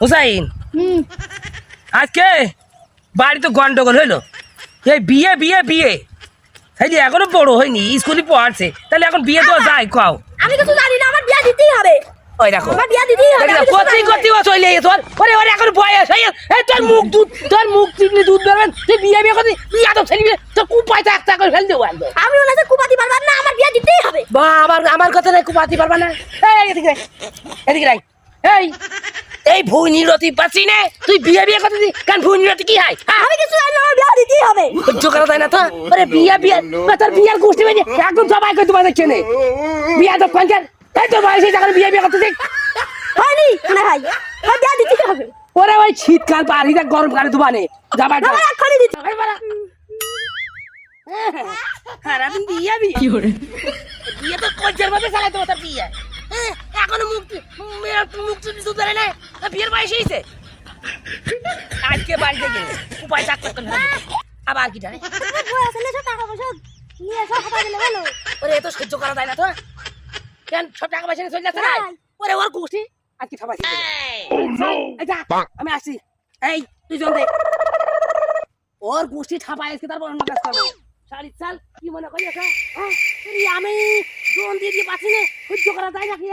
হুসাইন আজকে বাড়িতে গন্ডগোল হইলো এই বিয়ে বিয়ে বিয়ে তাইলে এখনো বড় হয়নি স্কুলে পড়ছে তাহলে এখন বিয়ে দেওয়া যায় কাও আমি কিছু জানি না, আমার বিয়ে দিতেই হবে। ওই দেখো আমার বিয়ে দিতেই হবে। আমি কিছু করতে জানি না। করতে চলে তোর ওরে ওরে এখন বয়স হয়ে এই তোর মুখ চিকলি দুধ বেরবেন তুই বিয়ে বিয়ে করতে বিয়ে তো ছেলে তো কুপাই একটা করে ফেল দেবো একদম আমি ওনাকে কুপাতি পারবার না, আমার বিয়ে দিতেই হবে। বা আমার কথা নাই কুপাতি পারবা না এই এদিকে এদিকে এই এই ভুই নিরতি পাচ্ছি না তুই বিয়ে বিয়ে করতে দি কারণ ভুই নিরতি কি হয় আমি কিছু জানি না, আমার বিয়ে দিতেই হবে। সহ্য করা যায় না তো আরে বিয়ে বিয়ে তোর বিয়ের গোষ্ঠী মানে একদম সবাই কই তোমাদের চেনে বিয়ে তো কাঞ্চার এই তো বয়সে যখন বিয়ে বিয়ে করতে দেখ হয়নি না ভাই, আমার বিয়ে দিতেই হবে। ওরে ওই শীতকাল পার হিদা গরম কালে দুবানে যাবার আমার এক্ষুনি দিতে হবে। সারাদিন বিয়ে বিয়ে কি করে বিয়ে তো কঞ্চের মধ্যে চালাইতে তোর বিয়ে এখনো মুখ দুধ ধরে না বিয়ের বয়স হয়েছে আজকে বাড়িতে গেলে উপায় চাক করতে আবার কি জানে বয়স হলে সব টাকা পয়সা নিয়ে সব খাতা দিলে ভালো। ওরে এত সহ্য করা যায় না তো কেন সব টাকা পয়সা নিয়ে চলে যাচ্ছে না ওরে ওর গোষ্ঠী আজকে সবাই আমি আসছি এই তুই জন দে ওর গোষ্ঠী ঠাপায় আজকে তারপর অন্য কাজ করবো শাড়ি চাল কি মনে করি আমি জন দিয়ে পাচ্ছি না সহ্য করা যায় নাকি